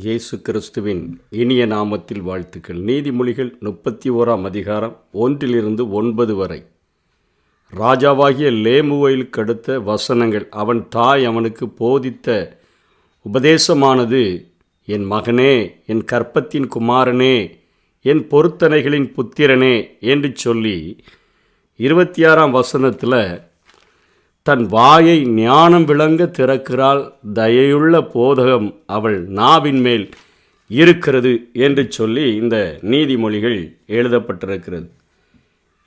இயேசு கிறிஸ்துவின் இனிய நாமத்தில் வாழ்த்துக்கள். நீதிமொழிகள் 31 அதிகாரம் 1-9 வரை. ராஜாவாகிய லேமுவேலுக்கு அடுத்த வசனங்கள். அவன் தாய் அவனுக்கு போதித்த உபதேசமானது, என் மகனே, என் கற்பத்தின் குமாரனே, என் பொருத்தனைகளின் புத்திரனே என்று சொல்லி 26 வசனத்தில் தன் வாயை ஞானம் விளங்க திறக்கிறாள். தயையுள்ள போதகம் அவள் நாவின் மேல் இருக்கிறது என்று சொல்லி இந்த நீதிமொழிகள் எழுதப்பட்டிருக்கிறது.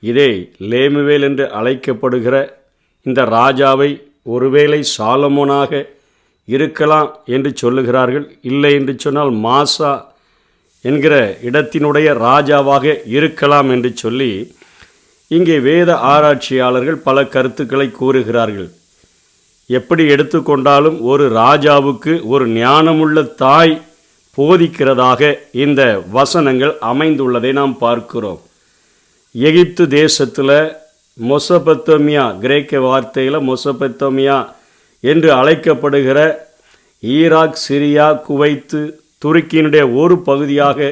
இதே லேமுவேல் என்று அழைக்கப்படுகிற இந்த ராஜாவை ஒருவேளை சாலமோனாக இருக்கலாம் என்று சொல்லுகிறார்கள். இல்லை என்று சொன்னால் மாசா என்கிற இடத்தினுடைய ராஜாவாக இருக்கலாம் என்று சொல்லி இங்கே வேத ஆராய்ச்சியாளர்கள் பல கருத்துக்களை கூறுகிறார்கள். எப்படி எடுத்துக்கொண்டாலும் ஒரு ராஜாவுக்கு ஒரு ஞானமுள்ள தாய் போதிக்கிறதாக இந்த வசனங்கள் அமைந்துள்ளதை நாம் பார்க்கிறோம். எகிப்து தேசத்தில் மொசபத்தோமியா, கிரேக்க வார்த்தையில் மொசபத்தோமியா என்று அழைக்கப்படுகிற ஈராக், சிரியா, குவைத்து, துருக்கியினுடைய ஒரு பகுதியாக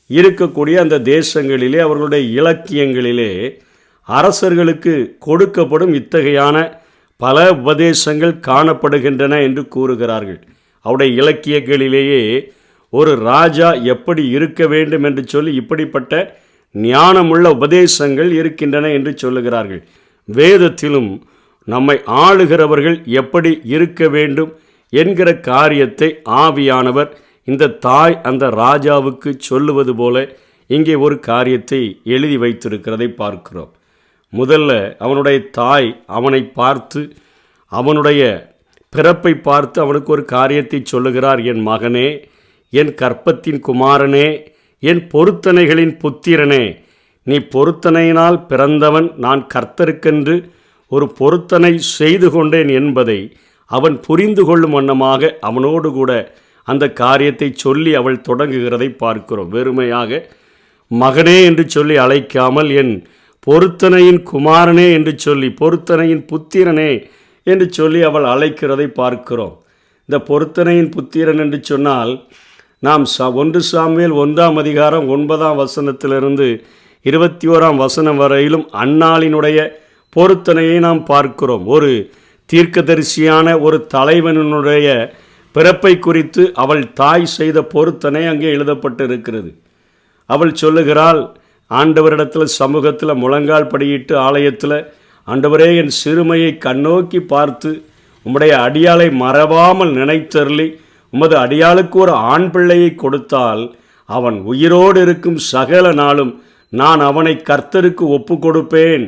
இருக்கக்கூடிய அந்த தேசங்களிலே அவர்களுடைய இலக்கியங்களிலே அரசர்களுக்கு கொடுக்கப்படும் இத்தகையான பல உபதேசங்கள் காணப்படுகின்றன என்று கூறுகிறார்கள். அவருடைய இலக்கியங்களிலேயே ஒரு ராஜா எப்படி இருக்க வேண்டும் என்று சொல்லி இப்படிப்பட்ட ஞானமுள்ள உபதேசங்கள் இருக்கின்றன என்று சொல்லுகிறார்கள். வேதத்திலும் நம்மை ஆளுகிறவர்கள் எப்படி இருக்க வேண்டும் என்கிற காரியத்தை ஆவியானவர் இந்த தாய் அந்த ராஜாவுக்கு சொல்லுவது போல இங்கே ஒரு காரியத்தை எழுதி வைத்திருக்கிறதை பார்க்கிறோம். முதல்ல அவனுடைய தாய் அவனை பார்த்து, அவனுடைய பிறப்பை பார்த்து அவனுக்கு ஒரு காரியத்தை சொல்லுகிறார். என் மகனே, என் கற்பத்தின் குமாரனே, என் பொருத்தனைகளின் புத்திரனே, நீ பொருத்தனையினால் பிறந்தவன். நான் கர்த்தருக்கென்று ஒரு பொருத்தனை செய்து கொண்டேன் என்பதை அவன் புரிந்து கொள்ளும் வண்ணமாக அவனோடு கூட அந்த காரியத்தை சொல்லி அவள் தொடங்குகிறதை பார்க்கிறோம். வெறுமையாக மகனே என்று சொல்லி அழைக்காமல் என் பொருத்தனையின் குமாரனே என்று சொல்லி, பொருத்தனையின் புத்திரனே என்று சொல்லி அவள் அழைக்கிறதை பார்க்கிறோம். இந்த பொருத்தனையின் புத்திரன் என்று சொன்னால் நாம் 1 சாமுவேல் 1 அதிகாரம் 9 வசனத்திலிருந்து 21 வசனம் வரையிலும் அன்னாளினுடைய பொருத்தனையை நாம் பார்க்கிறோம். ஒரு தீர்க்கதரிசியான ஒரு தலைவனுடைய பிறப்பை குறித்து அவள் தாய் செய்த பொருத்தனை அங்கே எழுதப்பட்டிருக்கிறது. அவள் சொல்லுகிறாள், ஆண்டவரிடத்தில் சமூகத்தில் முழங்கால் படியிட்டு ஆலயத்தில், ஆண்டவரே, என் சிறுமையை கண்ணோக்கி பார்த்து உம்முடைய அடியாளை மறவாமல் நினைத்தருளி உமது அடியாளுக்கு ஒரு ஆண் பிள்ளையை கொடுத்தால் அவன் உயிரோடு இருக்கும் சகல நாளும் நான் அவனை கர்த்தருக்கு ஒப்பு கொடுப்பேன்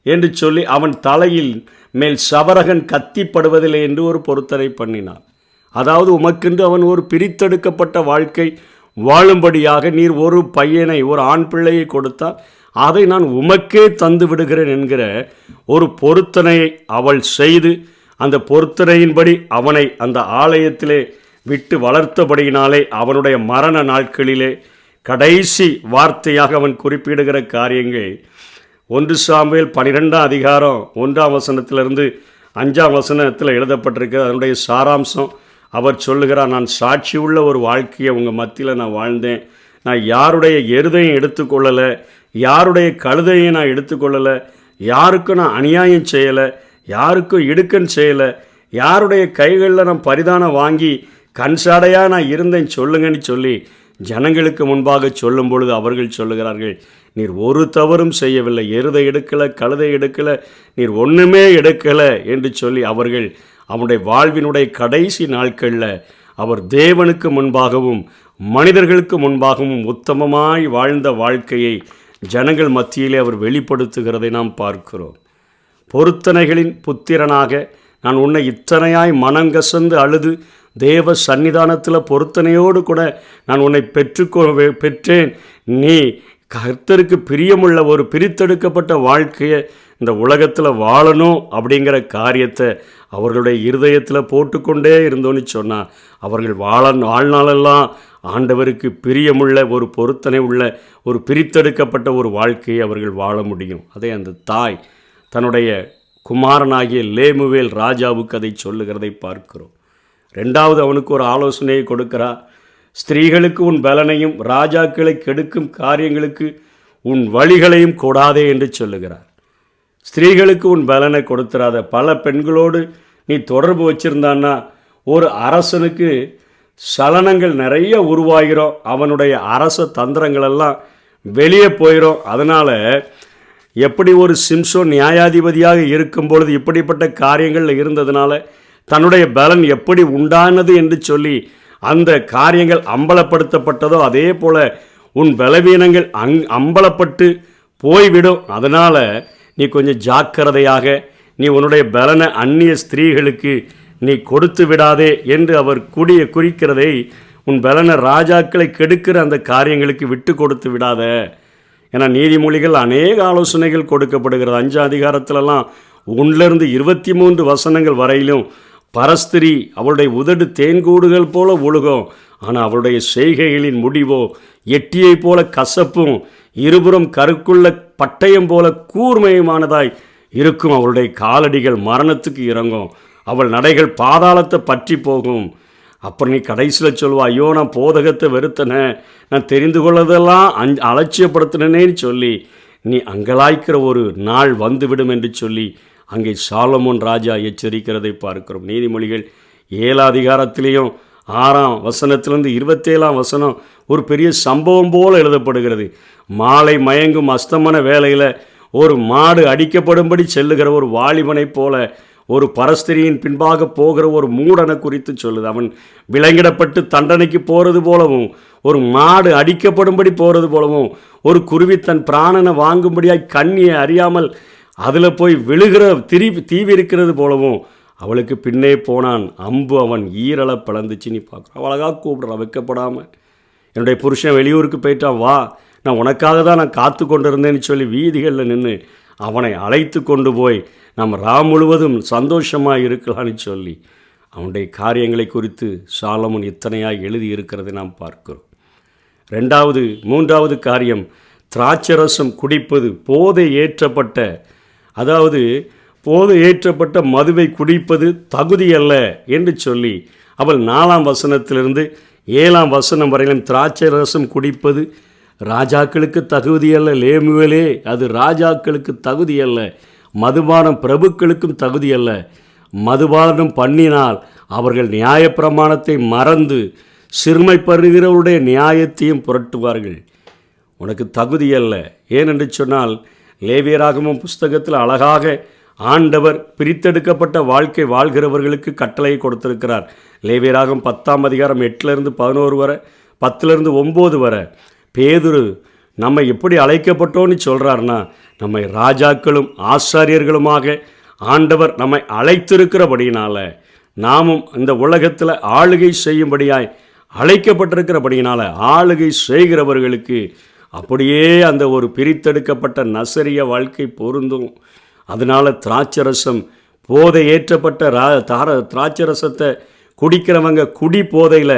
என்று சொல்லி அவன் தலையில் மேல் சவரகன் கத்திப்படுவதில்லை என்று ஒரு பொருத்தனை பண்ணினான். அதாவது உமக்கென்று அவன் ஒரு பிரித்தெடுக்கப்பட்ட வாழ்க்கை வாழும்படியாக நீர் ஒரு பையனை, ஒரு ஆண் பிள்ளையை கொடுத்தால் அதை நான் உமக்கே தந்து விடுகிறேன் என்கிற ஒரு பொருத்தனையை அவள் செய்து, அந்த பொருத்தனையின்படி அவனை அந்த ஆலயத்திலே விட்டு வளர்த்தபடியினாலே அவனுடைய மரண நாட்களிலே கடைசி வார்த்தையாக அவன் குறிப்பிடுகிற காரியங்கள் 1 சாமுவேல் 12 அதிகாரம் 1 வசனத்திலிருந்து 5 வசனத்தில் எழுதப்பட்டிருக்கிறது. அதனுடைய சாராம்சம், அவர் சொல்லுகிறார், நான் சாட்சி உள்ள ஒரு வாழ்க்கையை உங்கள் மத்தியில் நான் வாழ்ந்தேன். நான் யாருடைய எருதையும் எடுத்துக்கொள்ளலை, யாருடைய கழுதையும் நான் எடுத்துக்கொள்ளலை, யாருக்கும் நான் அநியாயம் செய்யலை, யாருக்கும் இடுக்கன் செய்யலை, யாருடைய கைகளில் நான் பரிதானம் வாங்கி கண்சாடையாக நான் இருந்தேன் சொல்லுங்கன்னு சொல்லி ஜனங்களுக்கு முன்பாக சொல்லும் பொழுது அவர்கள் சொல்லுகிறார்கள், நீர் ஒரு தவறும் செய்யவில்லை, எருதை எடுக்கலை, கழுதை எடுக்கலை, நீர் ஒன்றுமே எடுக்கலை என்று சொல்லி அவர்கள் அவனுடைய வாழ்வினுடைய கடைசி நாட்களில் அவர் தேவனுக்கு முன்பாகவும் மனிதர்களுக்கு முன்பாகவும் உத்தமமாய் வாழ்ந்த வாழ்க்கையை ஜனங்கள் மத்தியிலே அவர் வெளிப்படுத்துகிறதை நாம் பார்க்கிறோம். பொருத்தனைகளின் புத்திரனாக நான் உன்னை இத்தனையாய் மனங்கசந்து அழுது தேவ சன்னிதானத்தில் பொருத்தனையோடு கூட நான் உன்னை பெற்றேன். நீ கர்த்தருக்கு பிரியமுள்ள ஒரு பிரித்தெடுக்கப்பட்ட வாழ்க்கையை இந்த உலகத்தில் வாழணும் அப்படிங்கிற காரியத்தை அவர்களுடைய இருதயத்தில் போட்டுக்கொண்டே இருந்தோன்னு சொன்னால் அவர்கள் வாழ்நாளெல்லாம் ஆண்டவருக்கு பிரியமுள்ள ஒரு பொருத்தனை உள்ள ஒரு பிரித்தெடுக்கப்பட்ட ஒரு வாழ்க்கையை அவர்கள் வாழ முடியும். அதை அந்த தாய் தன்னுடைய குமாரனாகிய லேமுவேல் ராஜாவுக்கு அதை சொல்லுகிறதை பார்க்கிறோம். 2வது அவனுக்கு ஒரு ஆலோசனையை கொடுக்கிறா. ஸ்திரீகளுக்கு உன் பலனையும் ராஜாக்களை கெடுக்கும் காரியங்களுக்கு உன் வழிகளையும் கொடாதே என்று சொல்லுகிறார். ஸ்திரீகளுக்கு உன் பலனை கொடுத்துறாத. பல பெண்களோடு நீ தொடர்பு வச்சுருந்தான்னா ஒரு அரசனுக்கு சலனங்கள் நிறைய உருவாகிறோம், அவனுடைய அரச தந்திரங்களெல்லாம் வெளியே போயிடும். அதனால் எப்படி ஒரு சிம்சோன் நியாயாதிபதியாக இருக்கும் பொழுது இப்படிப்பட்ட காரியங்கள் இருந்ததுனால தன்னுடைய பலன் எப்படி உண்டானது என்று சொல்லி அந்த காரியங்கள் அம்பலப்படுத்தப்பட்டதோ அதே போல் உன் பலவீனங்கள் அம்பலப்பட்டு போய்விடும். அதனால் நீ கொஞ்சம் ஜாக்கிரதையாக நீ உன்னுடைய பலனை அந்நிய ஸ்திரீகளுக்கு நீ கொடுத்து விடாதே என்று அவர் குறிக்கிறதை உன் பலனை ராஜாக்களை கெடுக்கிற அந்த காரியங்களுக்கு விட்டு கொடுத்து விடாத. ஏன்னா நீதிமொழிகள் அநேக ஆலோசனைகள் கொடுக்கப்படுகிறது. 5 அதிகாரத்திலலாம் 1 23 வசனங்கள் வரையிலும் பரஸ்திரி அவளுடைய உதடு தேன்கூடுகள் போல ஒழுகும், ஆனால் அவளுடைய செய்கைகளின் முடிவோ எட்டியை போல கசப்பும் இருபுறம் கருக்குள்ள பட்டயம் போல கூர்மையுமானதாய் இருக்கும். அவளுடைய காலடிகள் மரணத்துக்கு இறங்கும், அவள் நடைகள் பாதாளத்தை பற்றி போகும். அப்புறம் நீ கடைசியில் சொல்வா, ஐயோ நான் போதகத்தை வெறுத்தனே, நான் தெரிந்து கொள்ளதெல்லாம் அலட்சியப்படுத்தினேன்னு சொல்லி நீ அங்கலாய்க்கிற ஒரு நாள் வந்துவிடும் என்று சொல்லி அங்கே சாலமோன் ராஜா எச்சரிக்கிறதை பார்க்கிறோம். நீதிமொழிகள் 7 அதிகாரத்திலேயும் 6 வசனத்திலிருந்து 27 வசனம் ஒரு பெரிய சம்பவம் போல் எழுதப்படுகிறது. மாலை மயங்கும் அஸ்தமன வேளையில் ஒரு மாடு அடிக்கப்படும்படி செல்லுகிற ஒரு வாலிபனை போல ஒரு பரஸ்திரியின் பின்பாக போகிற ஒரு மூடனை குறித்து சொல்லுது. அவன் விலங்கிடப்பட்டு தண்டனைக்கு போகிறது போலவும், ஒரு மாடு அடிக்கப்படும்படி போகிறது போலவும், ஒரு குருவி தன் பிராணனை வாங்கும்படியாய் கண்ணியை அறியாமல் அதில் போய் விழுகிற தீவி இருக்கிறது போலவும் அவளுக்கு பின்னே போனான். அம்பு அவன் ஈரலை பிளந்துச்சு. நீ பார்க்குற அழகாக கூப்பிட்றான் வைக்கப்படாமல். என்னுடைய புருஷன் வெளியூருக்கு போயிட்டான், வா நான் உனக்காக தான் நான் காத்து கொண்டு இருந்தேன்னு சொல்லி வீதிகளில் நின்று அவனை அழைத்து கொண்டு போய் நம்ம முழுவதும் சந்தோஷமாக இருக்கலான்னு சொல்லி அவனுடைய காரியங்களை குறித்து சாலமோன் இத்தனையாக எழுதி இருக்கிறதை நாம் பார்க்கிறோம். 3வது காரியம், திராட்சரசம் குடிப்பது போதை ஏற்றப்பட்ட, அதாவது போதை ஏற்றப்பட்ட மதுவை குடிப்பது தகுதியல்ல என்று சொல்லி அவள் 4ஆம் வசனத்திலிருந்து 7ஆம் வசனம் வரையிலும் திராட்சை ரசம் குடிப்பது ராஜாக்களுக்கு தகுதியல்ல. லேமுவேலே, அது ராஜாக்களுக்கு தகுதியல்ல, மதுபானம் பிரபுக்களுக்கும் தகுதியல்ல. மதுபானம் பண்ணினால் அவர்கள் நியாயப்பிரமாணத்தை மறந்து சிறுமைப்படுகிறவருடைய நியாயத்தையும் புரட்டுவார்கள். உனக்கு தகுதியல்ல. ஏனென்று சொன்னால் லேவியராகமம் புஸ்தகத்தில் அழகாக ஆண்டவர் பிரித்தெடுக்கப்பட்ட வாழ்க்கை வாழ்கிறவர்களுக்கு கட்டளை கொடுத்திருக்கிறார். லேவியராகமம் 10ஆம் அதிகாரம் 8 11 வரை, 10 9 வரை பேதுரு நம்ம எப்படி அழைக்கப்பட்டோன்னு சொல்கிறார்னா, நம்மை ராஜாக்களும் ஆசாரியர்களுமாக ஆண்டவர் நம்மை அழைத்திருக்கிறபடியினால, நாமும் இந்த உலகத்தில் ஆளுகை செய்யும்படியாய் அழைக்கப்பட்டிருக்கிறபடியினால ஆளுகை செய்கிறவர்களுக்கு அப்படியே அந்த ஒரு பிரித்தெடுக்கப்பட்ட நசரிய வாழ்க்கை பொருந்தும். அதனால் திராட்சரசம் போதை ஏற்றப்பட்ட திராட்சரசத்தை குடிக்கிறவங்க குடி போதையில்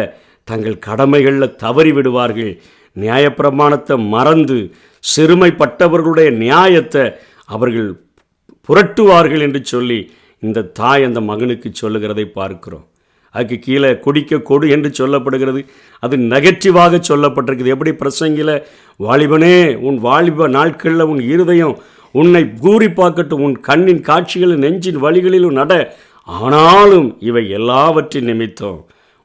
தங்கள் கடமைகளில் தவறி விடுவார்கள். நியாயப்பிரமாணத்தை மறந்து சிறுமைப்பட்டவர்களுடைய நியாயத்தை அவர்கள் புரட்டுவார்கள் என்று சொல்லி இந்த தாய் அந்த மகனுக்கு சொல்லுகிறதை பார்க்கிறோம். அதுக்கு கீழே குடிக்க கொடு என்று சொல்லப்படுகிறது. அது நெகட்டிவாக சொல்லப்பட்டிருக்குது. எப்படி பிரசங்கில, வாலிபனே உன் வாலிப நாட்களில் உன் இருதயம் உன்னை கூறி பார்க்கட்டும், உன் கண்ணின் காட்சிகளில் நெஞ்சின் வழிகளிலும் நட, ஆனாலும் இவை எல்லாவற்றின் நிமித்தம்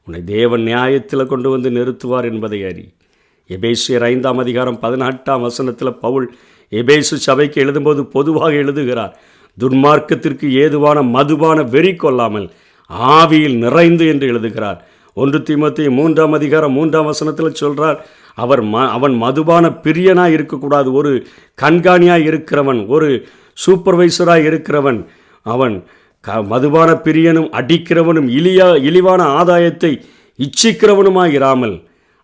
உன்னை தேவன் நியாயத்தில் கொண்டு வந்து நிறுத்துவார் என்பதை அறி. எபேசியர் 5ஆம் அதிகாரம் 18ஆம் வசனத்தில் பவுல் எபேசு சபைக்கு எழுதும்போது பொதுவாக எழுதுகிறார், துன்மார்க்கத்திற்கு ஏதுவான மதுபான வெறி கொள்ளாமல் ஆவியில் நிறைந்து என்று எழுதுகிறார். 1 தீமோத்தேயு 3ஆம் அதிகாரம் 3ஆம் வசனத்தில் சொல்கிறார், அவன் மதுபான பிரியனாக இருக்கக்கூடாது, ஒரு கண்காணியாக இருக்கிறவன், ஒரு சூப்பர்வைசராக இருக்கிறவன். அவன் மதுபான பிரியனும் அடிக்கிறவனும் இழிவான ஆதாயத்தை இச்சிக்கிறவனுமாய் இராமல்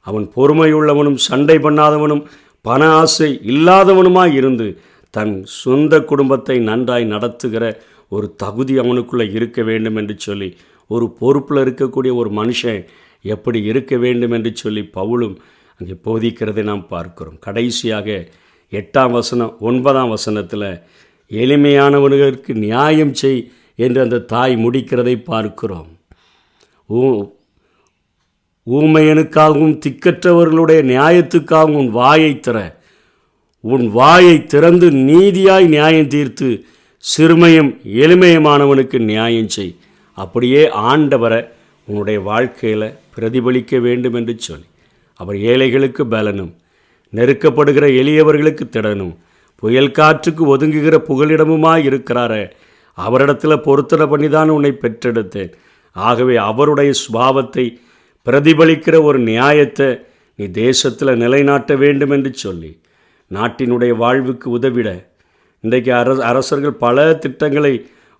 அவன் பொறுமையுள்ளவனும் சண்டை பண்ணாதவனும் பண ஆசை இல்லாதவனுமாய் இருந்து தன் சொந்த குடும்பத்தை நன்றாய் நடத்துகிற ஒரு தகுதி அவனுக்குள்ளே இருக்க வேண்டும் என்று சொல்லி, ஒரு பொறுப்பில் இருக்கக்கூடிய ஒரு மனுஷன் எப்படி இருக்க வேண்டும் என்று சொல்லி பவுலும் அங்கே போதிக்கிறதை நாம் பார்க்கிறோம். கடைசியாக 8ஆம் வசனம் 9ஆம் வசனத்தில் எளிமையானவனுக்கு நியாயம் செய் என்று அந்த தாய் முடிக்கிறதை பார்க்கிறோம். ஊமையனுக்காகவும் திக்கற்றவர்களுடைய நியாயத்துக்காகவும் உன் வாயை திற. உன் வாயை திறந்து நீதியாய் நியாயம் தீர்த்து சிறுமையும் எளிமையுமானவனுக்கு நியாயம் செய். அப்படியே ஆண்டவரை உன்னுடைய வாழ்க்கையில் பிரதிபலிக்க வேண்டும் என்று சொல்லி, அவர் ஏழைகளுக்கு பலனும், நெருக்கப்படுகிற எளியவர்களுக்கு திடனும், புயல் காற்றுக்கு ஒதுங்குகிற புகலிடமுமாய் இருக்கிறாரே, அவரிடத்தில் பொருத்தனை பண்ணி தான் உன்னை பெற்றெடுத்தேன். ஆகவே அவருடைய சுபாவத்தை பிரதிபலிக்கிற ஒரு நியாயத்தை நீ தேசத்தில் நிலைநாட்ட வேண்டும் என்று சொல்லி, நாட்டினுடைய வாழ்வுக்கு உதவிட இன்றைக்கு அரசர்கள் பல திட்டங்களை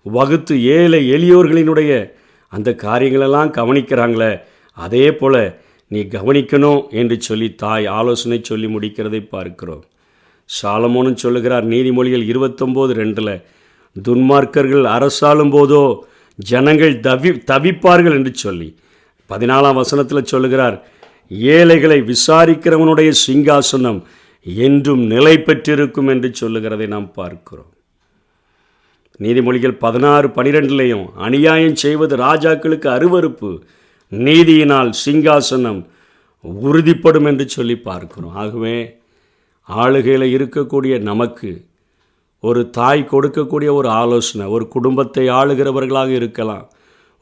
வகுத்து ஏழை எளியோர்களினுடைய அந்த காரியங்களெல்லாம் கவனிக்கிறாங்களே, அதே போல் நீ கவனிக்கணும் என்று சொல்லி தாய் ஆலோசனை சொல்லி முடிக்கிறதை பார்க்கிறோம். சாலமோனும் சொல்லுகிறார் நீதிமொழிகள் 29:2, துன்மார்க்கர்கள் அரசாளும் போதோ ஜனங்கள் தவிப்பார்கள் என்று சொல்லி 14ஆம் வசனத்தில் சொல்லுகிறார், ஏழைகளை விசாரிக்கிறவனுடைய சிங்காசனம் என்றும் நிலை பெற்றிருக்கும் என்று சொல்லுகிறதை நாம் பார்க்கிறோம். நீதிமொழிகள் 16:12 அநியாயம் செய்வது ராஜாக்களுக்கு அருவருப்பு, நீதியினால் சிங்காசனம் உறுதிப்படும் என்று சொல்லி பார்க்கிறோம். ஆகவே ஆளுகையில் இருக்கக்கூடிய நமக்கு ஒரு தாய் கொடுக்கக்கூடிய ஒரு ஆலோசனை, ஒரு குடும்பத்தை ஆளுகிறவர்களாக இருக்கலாம்,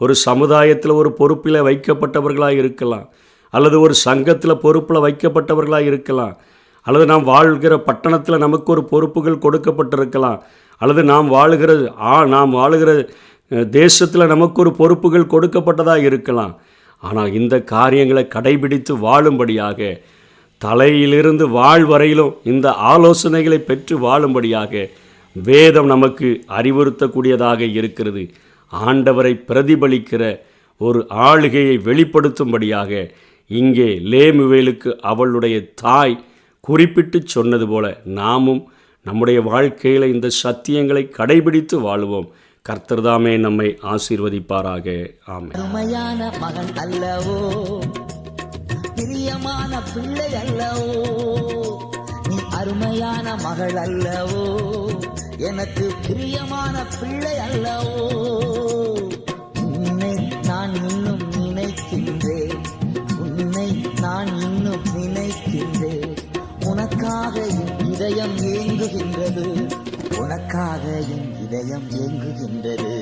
ஒரு சமுதாயத்தில் ஒரு பொறுப்பில் வைக்கப்பட்டவர்களாக இருக்கலாம், அல்லது ஒரு சங்கத்தில் பொறுப்பில் வைக்கப்பட்டவர்களாக இருக்கலாம், அல்லது நாம் வாழ்கிற பட்டணத்தில் நமக்கு ஒரு பொறுப்புகள் கொடுக்கப்பட்டிருக்கலாம், அல்லது நாம் வாழுகிற தேசத்தில் நமக்கு ஒரு பொறுப்புகள் கொடுக்கப்பட்டதாக இருக்கலாம். ஆனால் இந்த காரியங்களை கடைபிடித்து வாழும்படியாக, தலையிலிருந்து வாழ் வரையிலும் இந்த ஆலோசனைகளை பெற்று வாழும்படியாக வேதம் நமக்கு அறிவுறுத்தக்கூடியதாக இருக்கிறது. ஆண்டவரை பிரதிபலிக்கிற ஒரு ஆளுகையை வெளிப்படுத்தும்படியாக இங்கே லேமுவேலுக்கு அவளுடைய தாய் குறிப்பிட்டு சொன்னது போல நாமும் நம்முடைய வாழ்க்கையில் இந்த சத்தியங்களை கடைபிடித்து வாழுவோம். கர்த்தர்தாமே நம்மை ஆசீர்வதிப்பாராக. ஆமென். அருமையான மகன் அல்லவோ, பிரியமான பிள்ளை அல்லவோ, நீ அருமையான மகள் அல்லவோ, எனக்கு பிரியமான பிள்ளை அல்லவோ. உன்னை நான் இன்னும் நினைக்கின்றேன், உன்னை நான் இன்னும் நினைக்கின்றேன். உனக்காக என் இதயம் ஏங்குகின்றது, உனக்காக என் இதயம் ஏங்குகின்றது.